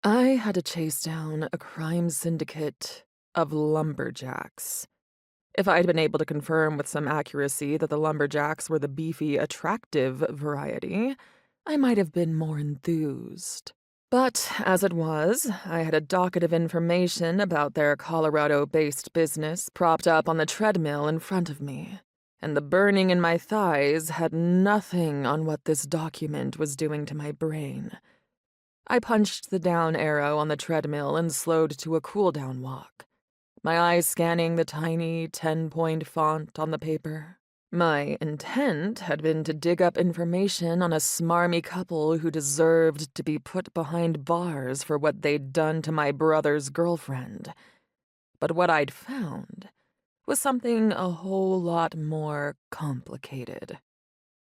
I had to chase down a crime syndicate of lumberjacks. If I'd been able to confirm with some accuracy that the lumberjacks were the beefy, attractive variety, I might have been more enthused. But as it was, I had a docket of information about their Colorado-based business propped up on the treadmill in front of me, and the burning in my thighs had nothing on what this document was doing to my brain. I punched the down arrow on the treadmill and slowed to a cool-down walk, my eyes scanning the tiny 10-point font on the paper. My intent had been to dig up information on a smarmy couple who deserved to be put behind bars for what they'd done to my brother's girlfriend. But what I'd found was something a whole lot more complicated.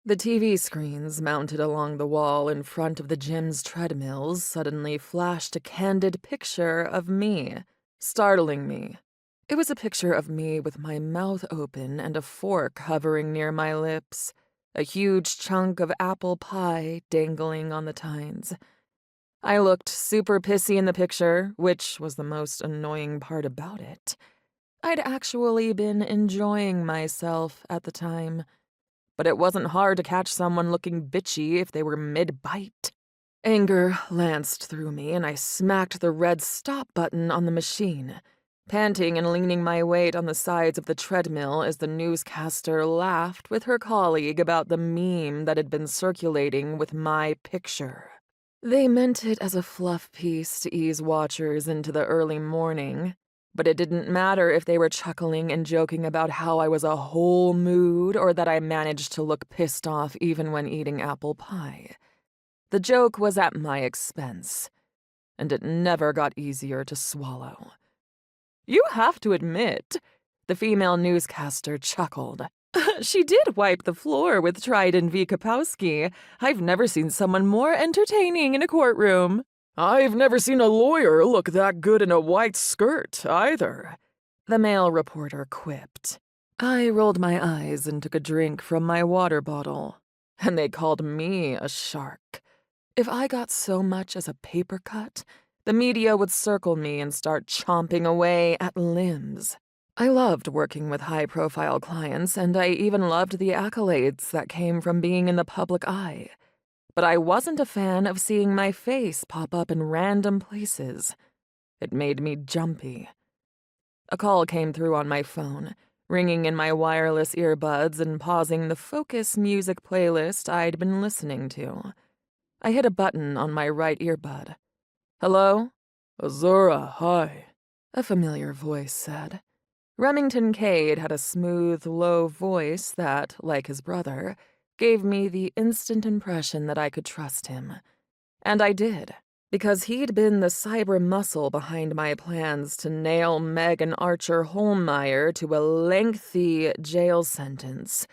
The TV screens mounted along the wall in front of the gym's treadmills suddenly flashed a candid picture of me, startling me. It was a picture of me with my mouth open and a fork hovering near my lips, a huge chunk of apple pie dangling on the tines. I looked super pissy in the picture, which was the most annoying part about it. I'd actually been enjoying myself at the time, but it wasn't hard to catch someone looking bitchy if they were mid-bite. Anger lanced through me, and I smacked the red stop button on the machine, panting and leaning my weight on the sides of the treadmill as the newscaster laughed with her colleague about the meme that had been circulating with my picture. They meant it as a fluff piece to ease watchers into the early morning, but it didn't matter if they were chuckling and joking about how I was a whole mood or that I managed to look pissed off even when eating apple pie. The joke was at my expense, and it never got easier to swallow. "You have to admit," the female newscaster chuckled. "She did wipe the floor with Trident v. Kapowski. I've never seen someone more entertaining in a courtroom." "I've never seen a lawyer look that good in a white skirt, either," the male reporter quipped. I rolled my eyes and took a drink from my water bottle, and they called me a shark. If I got so much as a paper cut, the media would circle me and start chomping away at limbs. I loved working with high-profile clients, and I even loved the accolades that came from being in the public eye. But I wasn't a fan of seeing my face pop up in random places. It made me jumpy. A call came through on my phone, ringing in my wireless earbuds and pausing the Focus music playlist I'd been listening to. I hit a button on my right earbud. "Hello?" "Azura, hi," a familiar voice said. Remington Cade had a smooth, low voice that, like his brother, gave me the instant impression that I could trust him. And I did, because he'd been the cyber muscle behind my plans to nail Megan Archer Holmeyer to a lengthy jail sentence